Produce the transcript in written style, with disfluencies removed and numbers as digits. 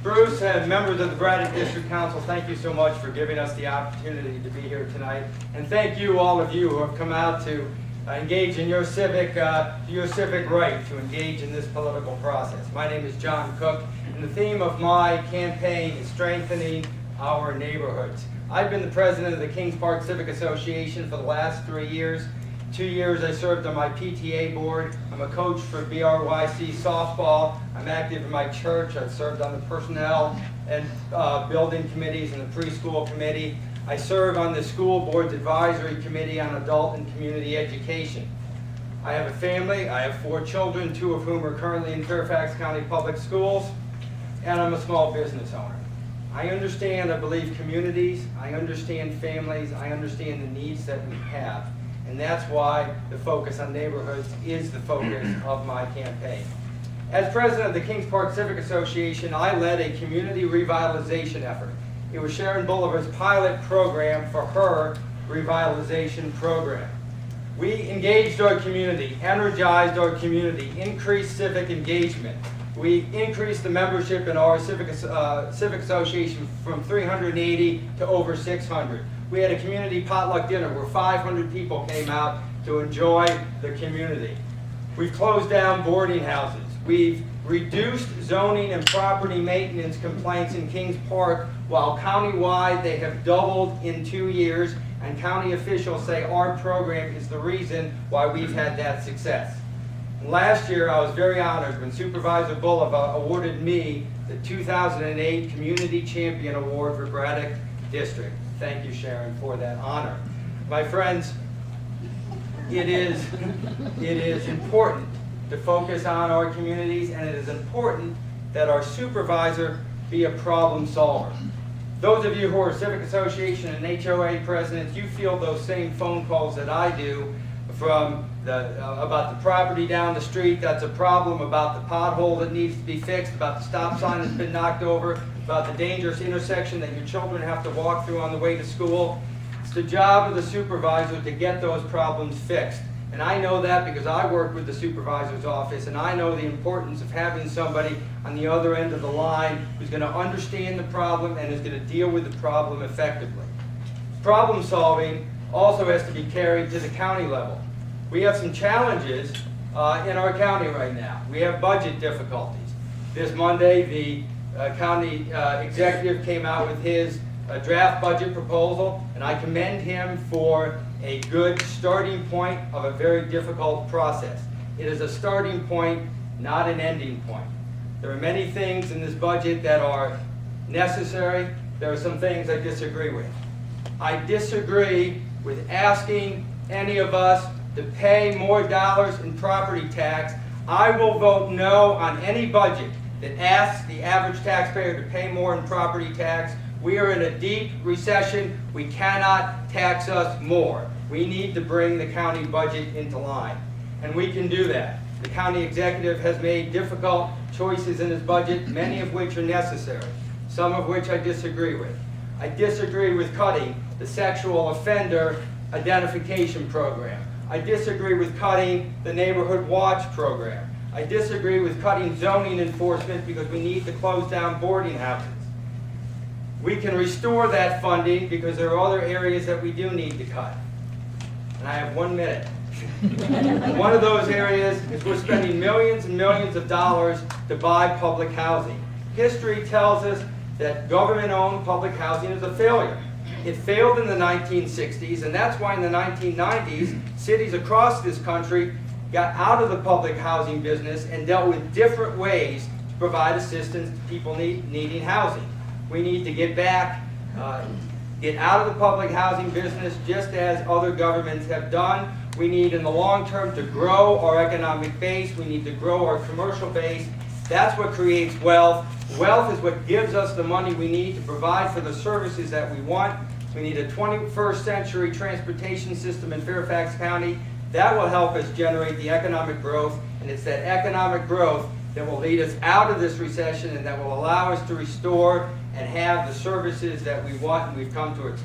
Bruce and members of the Braddock District Council, thank you so much for giving us the opportunity to be here tonight. And thank you, all of you who have come out to engage in your civic right to engage in this political process. My name is John Cook, and the theme of my campaign is strengthening our neighborhoods. I've been the president of the Kings Park Civic Association for the last 3 years. 2 years I served on my PTA board. I'm a coach for BRYC softball. I'm active in my church. I've served on the personnel and building committees and the preschool committee. I serve on the school board's advisory committee on adult and community education. I have a family. I have 4 children, 2 of whom are currently in Fairfax County Public Schools, and I'm a small business owner. I understand, I believe, communities. I understand families. I understand the needs that we have. And that's why the focus on neighborhoods is the focus of my campaign. As president of the Kings Park Civic Association, I led a community revitalization effort. It was Sharon Bolivar's pilot program for her revitalization program. We engaged our community, energized our community, increased civic engagement. We increased the membership in our civic association from 380 to over 600. We had a community potluck dinner where 500 people came out to enjoy the community. We've closed down boarding houses. We've reduced zoning and property maintenance complaints in Kings Park, while countywide they have doubled in 2 years, and county officials say our program is the reason why we've had that success. And last year I was very honored when Supervisor Bolivar awarded me the 2008 Community Champion Award for Braddock District. Thank you, Sharon, for that honor. My friends, it is important to focus on our communities, and it is important that our supervisor be a problem solver. Those of you who are Civic Association and HOA presidents, you feel those same phone calls that I do from about the property down the street that's a problem, about the pothole that needs to be fixed, about the stop sign that's been knocked over, about the dangerous intersection that your children have to walk through on the way to school. It's the job of the supervisor to get those problems fixed. And I know that because I work with the supervisor's office, and I know the importance of having somebody on the other end of the line who's going to understand the problem and is going to deal with the problem effectively. Problem solving also has to be carried to the county level. We have some challenges in our county right now. We have budget difficulties. This Monday, the county executive came out with his draft budget proposal, and I commend him for a good starting point of a very difficult process. It is a starting point, not an ending point. There are many things in this budget that are necessary. There are some things I disagree with. I disagree with asking any of us to pay more dollars in property tax. I will vote no on any budget that asks the average taxpayer to pay more in property tax. We are in a deep recession. We cannot tax us more. We need to bring the county budget into line, and we can do that. The county executive has made difficult choices in his budget, many of which are necessary, some of which I disagree with. I disagree with cutting the sexual offender identification program. I disagree with cutting the neighborhood watch program. I disagree with cutting zoning enforcement because we need to close down boarding houses. We can restore that funding because there are other areas that we do need to cut. And I have 1 minute. One of those areas is we're spending millions and millions of dollars to buy public housing. History tells us that government-owned public housing is a failure. It failed in the 1960s, and that's why in the 1990s, cities across this country got out of the public housing business and dealt with different ways to provide assistance to people needing housing. We need to get back, get out of the public housing business just as other governments have done. We need in the long term to grow our economic base. We need to grow our commercial base. That's what creates wealth. Wealth is what gives us the money we need to provide for the services that we want. We need a 21st century transportation system in Fairfax County. That will help us generate the economic growth, and it's that economic growth that will lead us out of this recession and that will allow us to restore and have the services that we want and we've come to expect.